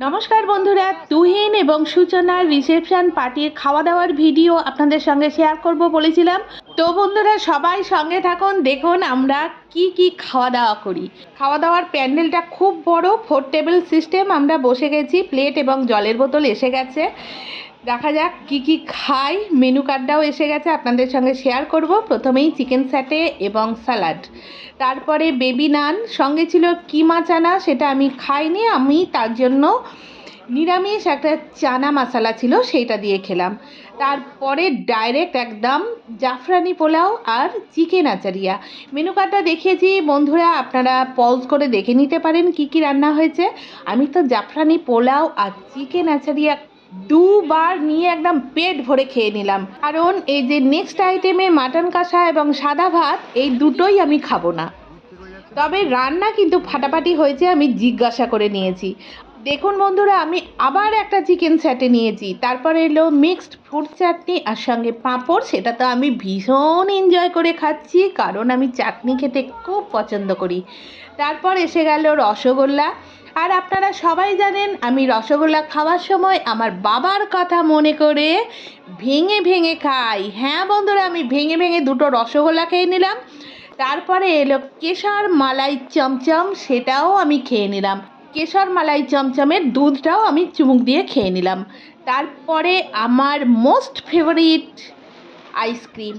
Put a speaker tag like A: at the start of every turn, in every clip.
A: নমস্কার বন্ধুরা, তুহিন এবং সূচনার রিসেপশন পার্টির খাওয়া দাওয়ার ভিডিও আপনাদের সঙ্গে শেয়ার করব বলেছিলাম। তো বন্ধুরা সবাই সঙ্গে থাকুন, দেখুন আমরা কি খাওয়া দাওয়া করি। খাওয়া দাওয়ার প্যান্ডেলটা খুব বড়, 4 টেবিল সিস্টেম। আমরা বসে গেছি, প্লেট এবং জলের বোতল এসে গেছে। দেখা যাক কি খাই। মেনু কার্ডটাও এসে গেছে, আপনাদের সঙ্গে শেয়ার করব। প্রথমেই চিকেন স্যাটে এবং স্যালাড, তারপরে বেবি নান, সঙ্গে ছিল কিমা চানা, সেটা আমি খাইনি, আমি তার জন্য নিরামিষ একটা চানা মশলা ছিল সেইটা দিয়ে খেলাম। তারপরে ডাইরেক্ট একদম জাফরানি পোলাও আর চিকেন আচারিয়া। মেনু কার্ডটা দেখিয়েছি বন্ধুরা, আপনারা পজ করে দেখে নিতে পারেন কি রান্না হয়েছে। আমি তো জাফরানি পোলাও আর চিকেন আচারিয়া দুবার নিয়ে একদম পেট ভরে খেয়ে নিলাম, কারণ এই যে নেক্সট আইটেমে মাটন কষা এবং সাদা ভাত, এই দুটোই আমি খাবো না। তবে রান্না কিন্তু ফাটাফাটি হয়েছে, আমি জিজ্ঞাসা করে নিয়েছি। দেখুন বন্ধুরা, আমি আবার একটা চিকেন স্যাটে নিয়েছি, তারপরে এলো মিক্সড ফ্রুট চাটনি আর সঙ্গে পাঁপড়। সেটা তো আমি ভীষণ এনজয় করে খাচ্ছি, কারণ আমি চাটনি খেতে খুব পছন্দ করি। তারপর এসে গেল রসগোল্লা। আর আপনারা সবাই জানেন আমি রসগোল্লা খাওয়ার সময় আমার বাবার কথা মনে করে ভেঙে ভেঙে খাই। হ্যাঁ বন্ধুরা, আমি ভেঙে ভেঙে দুটো রসগোল্লা খেয়ে নিলাম। তারপরে এলো কেশর মালাই চমচম, সেটাও আমি খেয়ে নিলাম। কেশর মালাই চমচমের দুধটাও আমি চুমুক দিয়ে খেয়ে নিলাম। তারপরে আমার মোস্ট ফেভারিট আইসক্রিম।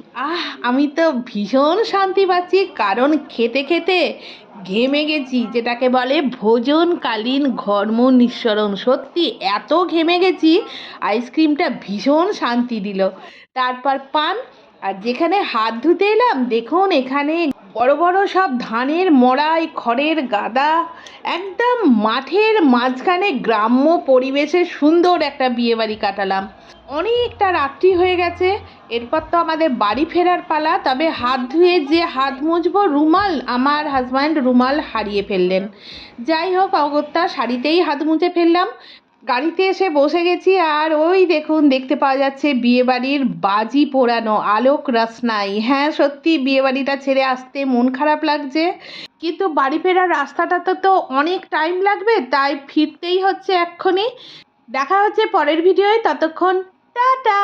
A: আমি তো ভীষণ শান্তি পাচ্ছি, কারণ খেতে খেতে ঘেমে গেছি, যেটাকে বলে ভোজনকালীন ঘর্ম নিঃসরণ। সত্যি এত ঘেমে গেছি, আইসক্রিমটা ভীষণ শান্তি দিল। তারপর পান। আর যেখানে হাত ধুতে এলাম, দেখুন এখানে বড় বড় সব ধানের মড়াই, খড়ের গাদা, একদম মাঠের মাঝখানে গ্রাম্য পরিবেশে সুন্দর একটা বিয়েবাড়ি কাটালাম। অনেকটা রাত্রি হয়ে গেছে, এরপর তো আমাদের বাড়ি ফেরার পালা। তবে হাত ধুয়ে যে হাত মুছবো, রুমাল, আমার হাজব্যান্ড রুমাল হারিয়ে ফেললেন। যাই হোক, অগত্যা শাড়িতেই হাত মুছে ফেললাম। গাড়িতে এসে বসে গেছি, আর ওই দেখুন দেখতে পাওয়া যাচ্ছে বিয়েবাড়ির বাজি পোড়ানো, আলোক রসনাই। হ্যাঁ সত্যি বিয়েবাড়িটা ছেড়ে আসতে মন খারাপ লাগছে, কিন্তু বাড়ি ফেরার রাস্তাটাতে তো অনেক টাইম লাগবে, তাই ফিরতেই হচ্ছে এক্ষুনি। দেখা হচ্ছে পরের ভিডিওয়, ততক্ষণ টাটা।